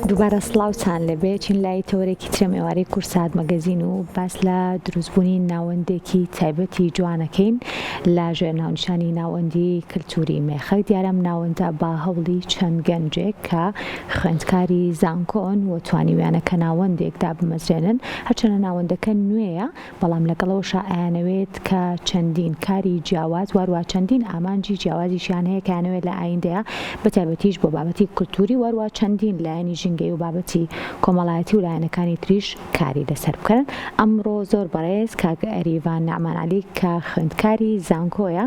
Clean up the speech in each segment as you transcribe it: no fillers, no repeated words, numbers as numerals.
دووبارە سڵاوتان لەبێ چین لای تەوەرێکی ترە ئێوارەی کورسات مەگەزین و باس لە دروستبوونی ناوەندێکی تایبەتی جوانەکەین لە ژێرناونیشانی ناوەندی کللتوری مێخەک دیارەم ناوەندە با هەوڵی چەند گەنجێک کە خوێندکاری زانکۆن و توانیویانە کە ناوەندێکدا بمەزرێنن هەرچەنە ناوەندەکە نوێیە بەڵام لەگەڵەوەشە ئایانەوێت کە چەندین کاری جیاواز وارووا چەندین ئامانجی جیاوازیشیان هەیە کانەوێت لە ئایندەیە بەتایبەتیش بۆ بابەتی کللتوری وارووا چەندین لایەنی ژینگەی و بابەتی کۆمەڵایەتی و لایەنەکانی تریش کاری لەسەر بکەن. ئەمڕۆ زۆر بەڕێز کاک ئەریڤان نەعمانعەلی کە خوێندکاری زانکۆیە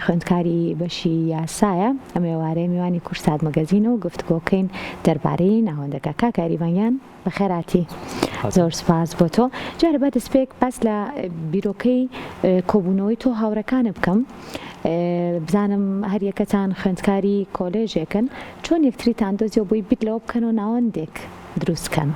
خوێندکاری بەشی یاسایە ئەم ئێوارەیە میوانی کورسات مەگەزینە و گفتگۆکەین دەربارەی ناوەندەکە. کاک ئەریڤانیان بەخێراتی زۆر سپاس بۆ تۆ. جارە بە دەستپێک باس لە بیرۆکەی کۆبوونەوەی تۆ هاوڕەکانە بکەم بزانم هەر یەکەتان خوێندکاری کۆلێژێکن چۆن یەکتریتان دۆزیەوە بۆی بیت لەوە بکەن و ناوەندێک دروستکەن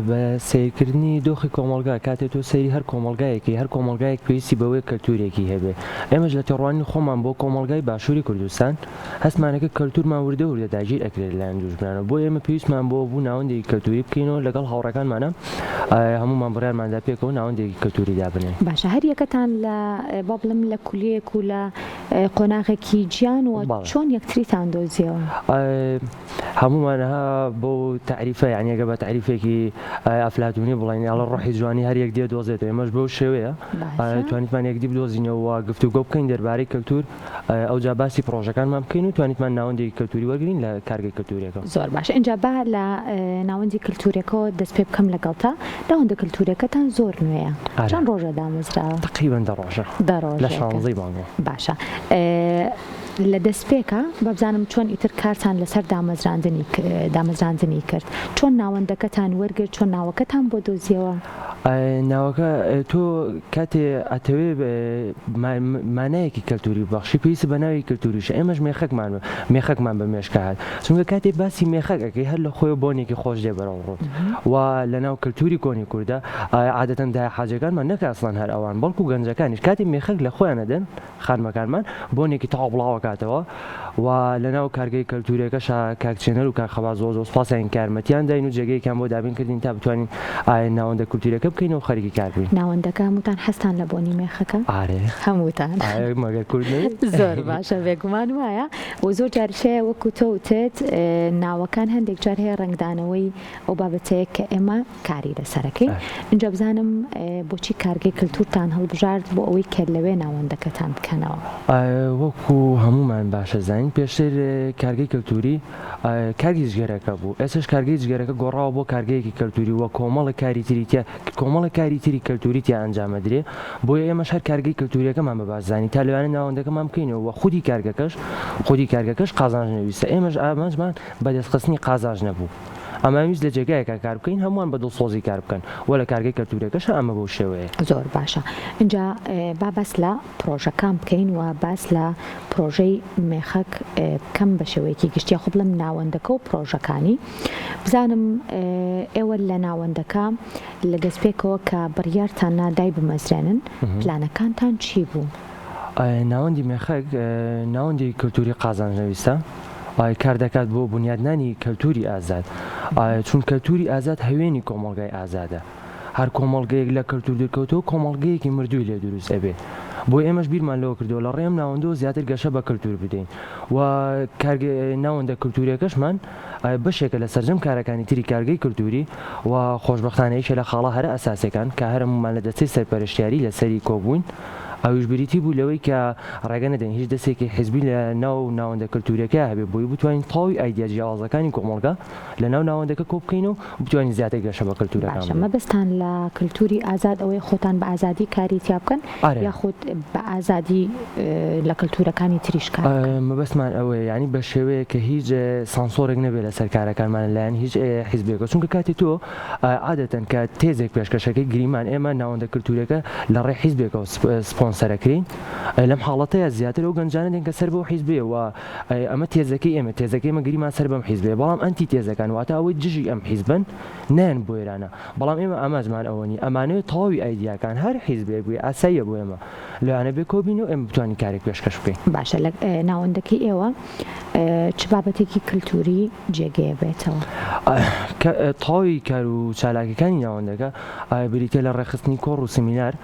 بە سیرکردنی دۆخی کۆمەلگا کاتێک تۆ سەیری هەر کۆمەلگایەکی هەر کۆمەلگایەک پێویستی بەوەی کەلتورێکی هەبێ. ئێمەش لە تێڕوانی خۆمان بۆ کۆمەلگای باشووری کوردستان هەستمانەکە کەلتورمان وردە وردە داگیر ئەکرێت لایەن دروستبوونەوە بۆ ئێمە پێویستمان بۆ بوو ناوەندێکی کەلتوری بکەینەوە لەگەڵ هاوڕەکانمانە هەمومان بڕیارماندا پێکەوە ناوەندێکی کەلتوری دابنێن. باشە هەر یەکەتان لە با بڵم لە کولێک و لە قۆناغێکی گیان و چۆن یەکتریتان دۆزیەوە؟ هەمومانها بۆ تعریفە یعنی بە تعریفێکی ئەفلاتونی بڵین ئەڵە ڕۆحی جوانی هەر یەک دێ دۆزێتەوە ئێمەش بەو شێوەیە توانیتمان یەکدی بدۆزینەوە گفتوگۆ بکەین دەربارەی کەلتور ئەوجا باسی پرۆژەکانمان بکەین و توانیتمان ناوەندێکی کەلتوری وەرگرین لە کارگەی کەلتورێکە. زۆر باشە اینجا با لە ناوەندی کەلتورێکەوە دەست پێ بکەم لەگەڵتا ناوەندە کەلتورەکەتان زۆر نوێیە چەند ڕۆژە دامەزراوە؟ تقریباً 10 ڕۆژە لە 16 مانگە. باشە لە دەستپێکە بەبزانم چۆن ئیتر کارتان لەسەر دامەزراندنی کرد چۆن ناوەندەکەتان وەرگرت چۆن ناوەکەتان بۆ دۆزیەوە؟ ناوەکە تۆ کاتێ ئەتەوێ مانایەکی کەلتوری بەخشی پێویستە بە ناوی کەلتوریشە ئێمەش مێخەکمان بە مێشکە هات چونکە کاتێ باسی مێخەکەکەی هەر لە خۆی بۆنێکی خۆش دێ بەرەو ڕۆت و لە ناو کەلتوری کۆنی کووردە عادەتەن دای حاجەکانمان نەکە ئەسڵەن هەر ئەوان بەڵکو گەنجەکانیش کاتی مێخەک لە خۆیانەدەن خانمەکانمان بۆنێکی تەواو بڵاوەکاتەوە و لە ناو کارگەی کەلتورێکەش کاکچێنەر و کاکخەبا زۆر سپاسیان کارمەتیان داین و جێگەیەکیان بۆ دابین کردین تا بتوانین ناوەندە کولتورەکە بکەین و خەریکی کار بین. ناوەندەکە هەمووتان هەستان لە بۆنی مێخەکە؟ ئارێ هەمووتان مەگەر کورد زۆر باشە بێگومان وایە و زۆر جارشەیە وەکو تۆ وتێت ناوەکان هەندێک جار هەیە ڕنگدانەوەی ئەو بابەتەیە کە ئێمە کاری لەسەرەکەی اینجا بزانم بۆچی کارگەی کەلتورتان هەڵبژارد بۆ ئەوەی کە لەوێ ناوەندەکەتان بکەنەوە؟ وەکو هەمومان باشە زانین پێشتر کارگەی کەلتوری کاری جگەرەکە بوو ئێستش کارگەی جگەرەکە گۆڕاوە بۆ کارگەیەکی کەلتوری وە کۆمەڵە کاری تریتە کۆمەڵە کاری تری کەلتوریتیا ئەنجامەدرێ بۆیە ئێمەش هەر کارگەی کەلتوریەکەمان بەبازانی تا لەوانە ناوەندەکەمان بکەینەوە وە خودی کارگەکەش قازانجنەویستە ئێمەش ئامانجمان بەدەستخستنی قازانج نەبوو ئەمانویست لە جێگایەکە کار بکەین هەمووان بە دڵسۆزی کار بکەن وە لە کارگەی کەلتورەکەش ئەمە بۆ شێوەیە. زۆر باشە اینجا با باس لە پرۆژەکان بکەین و باس لە پرۆژەی مێخەک کەم بە شێوەیەکی گشتیا خۆ بڵم ناوەندەکە و پرۆژەکانی بزانم ئێوە لە ناوەندەکە لە دەستپێکەوە کە بڕیارتان نادای بمەزرێنن پلانەکانتان چی بوو؟ ناوەندی مێخەک ناوەندی کەلتوری قازانجنەویستە کار دەکات بۆ بنیادنانی کەلتوری ئازاد چون کەلتوری ئازاد هەوێنی کۆمەڵگای ئازادە هەر کۆمەڵگەیەک لە کەلتور دەرکەوتەوە کۆمەڵگەیەکی مردووی لێ دروست ئەبێ بۆ ئێمەش بیرمان لەوە کردەوە لە ڕێم ناوەندەوە زیاتر گەشە بە کەلتور بدەین و ناوەندە کەلتوریەکەشمان بەشێکە لە سەرجەم کارەکانی تری کارگەی کەلتوری و خۆشبەختانەیەکە لە خاڵە هەرە ئەساسەکان کە هەرمومان لە دەستەی سەرپەرشتیاری لە سەری کۆبووین ئەویش بریتی بوو لەوەی کە ڕێگە نەدەین هیچ دەستێکی حیزبی لە ناوەندە کەلتوریەکە هەبێ بۆی بتوانین تەواوی ئایدیا جیاوازەکانی کۆمەڵگا لە ناوەندەکە کۆ بکەین و بتوانین زیاتر گەشە بە کەلتورەکان. مەبەستان لە کەلتوری ئازاد ئەوەی خۆتان بە ئازادی کاری تیا بکەن یاخود بە ئازادی لە کەلتورەکانی تریش کار بکەن؟ مەبەستمان ئەوەیە یعنی بە شێوەیە کە هیچ سانسۆرێک نەبێت لەسەر کارەکانمان لایەن هیچ حیزبێکە چونکە کاتی تۆ عادەتەن کە تێزێک پێشکەشەکەی گریمان ئێمە ناوەندە کەلتورەکە لە ڕێ حیزبێکەوە سپۆنسەرەکرین لەم حاڵەتەیە زیاتر ئەو گەنجانە دێن کە سەر بۆ حیزبێ و ئەمە تێزەکەی ئێمە گریمان سەر بەم حیزبێ بەڵام ئەنتی تێزەکان واتە ئەوەی دژی ئەم حیزبن نەیان بۆ ئێرانە بەڵام ئێمە ئەمەزمان ئەوە نی ئەمانەوێت تەواوی ئایدیاکان هەر حیزبێک بووی ئاساییە بۆ ئێمە لەوانە بێ کۆبین و ئێمە بتوانین کارێک پێشکەش بکەین. باشە لە ناوەندەکەی ئێوە چ بابەتێکی کللتوری جێگەیە بێتەوە؟ تەواوی کار و چالاکیەکانی ناوەندەکە بریتە لە ڕێخستنی کۆڕ و سمینار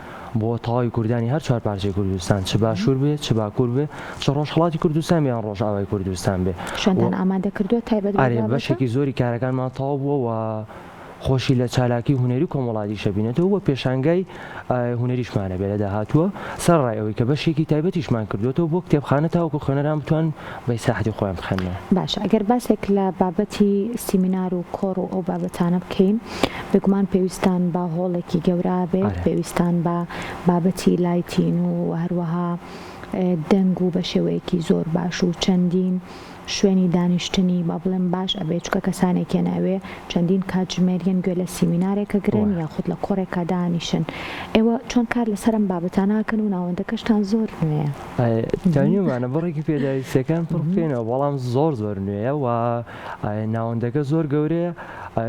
بۆ تەواوی کوردانی هەر چوار پارچەی کوردستان، چ باشوور بێ، چ باکوور بێ، چ ڕۆژهەڵاتی کوردستان یان ڕۆژئاوای کوردستان بێ. شوێنتان ئامادە کردووە تایبەت بەشێکی زۆری کارەکانمان تەواو بووە و خۆشی لە چالاکی هونەری کۆمەڵاتی شەبینێتەوە بە پێشانگای هونەریشمانە بێ لە داهاتووە سەرڕای ئەوەی کە بەشێکی تایبەتیشمان کردوێتەوە بۆ کتێبخانە تاوەکو خوێنەران بتوان بە ساحەتی خۆیان بخەنەوە. باشە ئەگەر باسێک لە بابەتی سیمینار و کۆڕ و ئەو بابەتانە بکەین بگومان پێویستان بە هۆڵێکی گەورە بێت، پێویستان بە بابەتی لایتین و هەروەها دەنگ و بە شێوەیەکی زۆر باش و چەندین شوێنی دانیشتنی با بڵێن باش ئەبێ چکە کەسانێکی ناوێ چەندین کاتژمێریان گوێ لە سیمینارێکە گرن یاخود لە کۆڕێکا دانیشن. ئێوە چۆن کار لەسەرم بابەتاناکەن و ناوەندەکەشتان زۆر نوێیە؟ دانیومانە بڕێکی پێداویستەکان پڕ بکەینەوە بەڵام زۆر نوێیە و ناوەندەکە زۆر گەورەیە.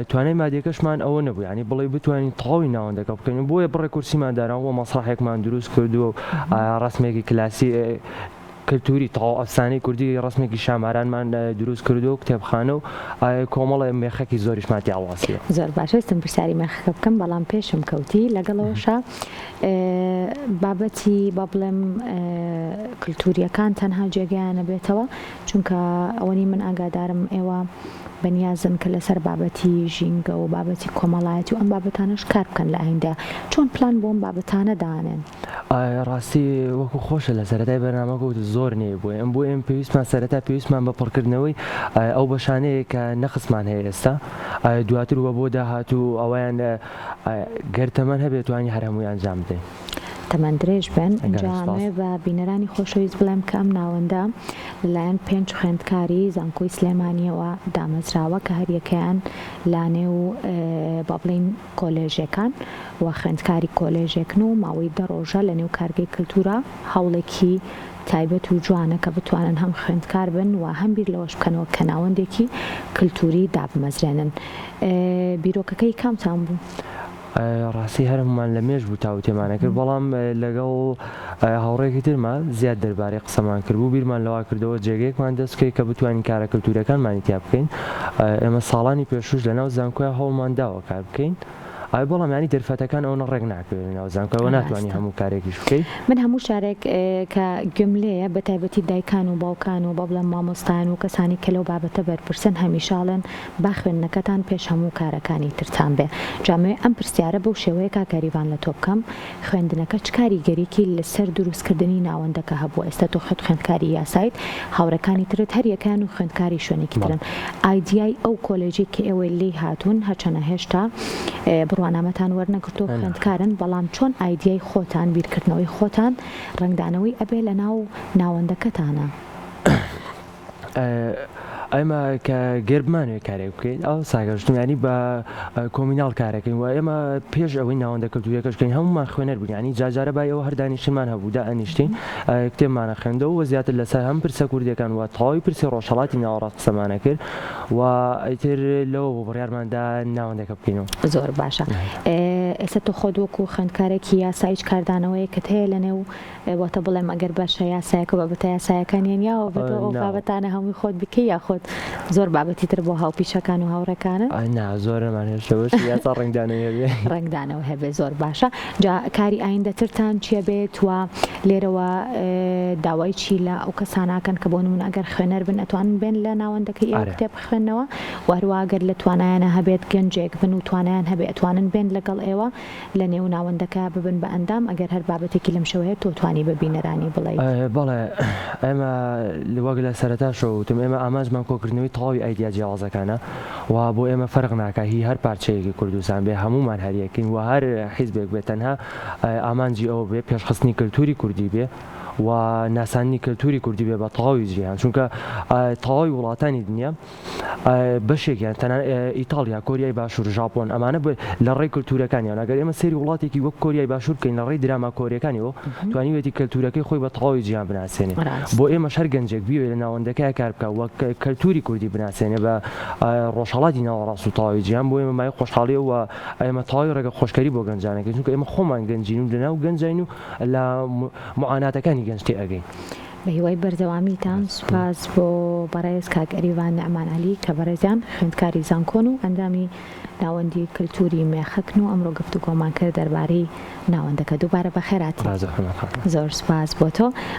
توانای مادیەکەشمان ئەوە نەبوو، ینی بڵێ بتوانین تەواوی ناوەندەکە بکەین، بۆیە بڕێ کورسیمان داراوە مەسرحێکمان دروست کردووە و ڕسمێکی کلاسی کللتوری تەواو ئەفسانەی کوردی ڕسمێکی شامارانمان دروست کردو و کتێبخانە و کۆمەڵی مێخەکی زۆریشمان تیاواسیە. زۆر باشەستم پرسیاری مێخەکە بکەم بەڵام پێشم کەوتی لەگەڵەوەشە بابەتی با بڵێم کللتوریەکان تەنها جێگەیانە بێتەوە چونکە ئەوەنی من ئاگادارم ئێوە بەنیازن کە لەسەر بابەتی ژینگە و بابەتی کۆمەڵایەتی و ئەم بابەتانەش کار بکەن لە ئایندا. چۆن پلان بۆ ئەم بابەتانە دانێن؟ ڕاستی وەکو خۆشە لە سەرەتای بەرنامەکەوت زۆر نییە بۆی ئەم بۆ ئێم پێویستمان سەرەتا پێویستمان بە پڕکردنەوەی ئەو بەشانەیە کە نەخسمان هەیە ئێستا دواتر وە بۆ داهاتوو ئەویان گەرتەمەن هەبێت توانی هەر هەمووی ئەنجام بدەین. تەمەەن درێژ بن ئەنجامێ بە بینەرانی خۆشەویست بڵێم کە ئەم ناوەندە لەلایەن 5 خوێندکاری زانکۆی سلێمانیەوە دامەزراوە کە هەریەکەیان لانێ و با بڵین کۆلێژەکان و خوێندکاری کۆلێژێکن و ماوەی 10 ڕۆژە لە نێو کارگەی کللتورە هەوڵێکی تایبەت و جوانە کە بتوانن هەم خوێندکار بن و هەم بیر لەوەش بکەنەوە کە ناوەندێکی کللتوری دابمەزرێنن. بیرۆکەکەی کامتان بوو؟ ڕاستی هەرممان لە مێژ بوو تاو تێمانە کرد بەڵام لەگەڵ هاوڕێکی ترمە زیاد دەربارەی قسەمان کرد بوو بیرمان لەوا کردەوە جێگەیەکمان دەستکەی کە بتوانین کارە کللتوریەکانمانی تیا بکەین. ئێمە ساڵانی پێشوش لەناو زانکۆی هەوڵمان داوە کار بکەین بەڵام ینی دەرفەتەکان ئەوە ڕێک ناکەوێت ناو زانکۆیەوە ناتوانانی هەموو کارێکیش بکەیت. من هەموو شارێک کە گوملەیە بە تایبەتی دایکان و باوکان و بەڵێم مامۆستان و کەسانی کە لەو بابەتە بەرپرسن هەمیشاڵن با خوێندنەکەتان پێش هەموو کارەکانی ترتان بێ. جامێ ئەم پرسیارە بەو شێوەیە کاکاریوان لە تۆ بکەم خوێندنەکە چ کاریگەریکی لەسەر دروستکردنی ناوەندەکە هەبووە؟ ئێستا تۆ خەت خوێندکاری یاسایت هاوڕەکانی ترت هەریەکان و خوێندکاری شوێنێکی ترن. ئایدیای ئەو کۆلێژی کە ئێوەی لێی هاتوون هەرچەنە هێشتا بڕوانامەتان وەرنەگرتۆ خوێندکارن بەڵام چۆن ئایدیای خۆتان بیرکردنەوەی خۆتان ڕنگدانەوەی ئەبێ لە ناو ناوەندەکەتانە؟ ئەمە کە گربمانوێ کارێک بکەین ئەو ساگەشتم ینی بە کۆمیناڵ کارەکەین و ئێمە پێش ئەوەی ناوەندە کللتوریەکەشکەین هەمومان خوێنەر بووین ینی جاجارە بای ئەوە هەردانیشتمان هەبوودا ئەنیشتین کتێبمانە خوێندەوە و زیاتر لەسەر هەم پرسە کوردیەکان وە تەواوی پرسی ڕۆژهەڵاتی ناوەڕاست قسەمانە کرد و ئیتر لەوە بۆ بڕیارماندا ناوەندەکە بکەینەوە. زۆر باشە. ئێستا تۆ خۆت وەکو خوێندکارێکی یاساییش کاردانەوەی کە هەیە لە نێو واتە بڵێم ئەگەر باشە یاسایەکە بابەتە یاسایەکانیان یاوە بە ئەو بابەتانە هەمووی خۆت بکەی یاخۆت زۆر بابەتی تر بۆ هاوپیشەکان و هاوڕەکانە؟ زۆرمان هێشتەوەش یاسا ڕنگدانەوە هەبێ. زۆر باشە. جا کاری ئایندەترتان چیە بێت و لێرەوە داوای چی لە ئەو کەساناکەن کە بۆ نمونە ئەگەر خوێنەر بن ئەتوانن بێن لە ناوەندەکەی ئێوە کتێب بخوێنەوە و هەروەگەر لە توانایانە هەبێت گەنجێک بن و توانایان هەبێ ئەتوانن بێن لەگەڵ ئێوە لە نێو ناوەندەکە ببن بە ئەندام ئەگەر هەر بابەتێکی لەم شەوەیە تۆ توانی بە بینەرانی بڵێ؟ بەڵێ ئێمە وەک لە سەرەتا شەوتم ئێمە ئاماژمان کۆکردنەوەی تەواوی ئایدیا جیاوازەکانە و بۆ ئێمە فەرق ناکە هی هەر پارچەیەکی کوردستان بێ هەمومان هەریەکەین و هەر حیزبێک بێت تەنها ئامانجی ئەوە بێ پێشخستنی کللتوری کوردی بێ و ناسانی کەلتوری کوردی بێ بە تەواوی جیهان چونکە تەواوی وڵاتانی دنیا بەشێکیان تەنانەت ئیتالیا کۆریای باشوور ژاپۆن ئەمانە لە ڕێی کەلتورەکانیان ئەگەر ئێمە سەیری وڵاتێکی وەک کۆریای باشوور بکەین لە ڕێی دراما کۆریەکانیەوە توانیوێتی کەلتورەکەی خۆی بە تەواوی جیهان بناسێنێ بۆ ئێمە شەر گەنجێک بیوێ لە ناوەندەکەی کار بکە وەک کەلتوری کوردی بناسێنێ بە ڕۆژهەڵاتی ناوەڕاست و تەواوی جیهان بۆ ئێمە مای خۆشحاڵی و ئێمە تەواوی ڕێگە خۆشکەری بۆ گەنجانەکەی چونکە ئێمە خۆمان گەنجین و لەناو گەنجین و لە معاناتەکانی گەنج تێ ئەگەین. بە هیوای بەردەوامیتان سوپاس بۆ بەڕێز کاک ئەریوان نەعمان عەلی کە بەڕێزیان خوێندکاری زانکۆن و ئەندامی ناوەندی کللتوری مێخەکن و ئەمڕۆ گفتوگۆمان کرد دەربارەی ناوەندەکە دووبارە بەخێراتی. زۆر سوپاس بۆ تۆ.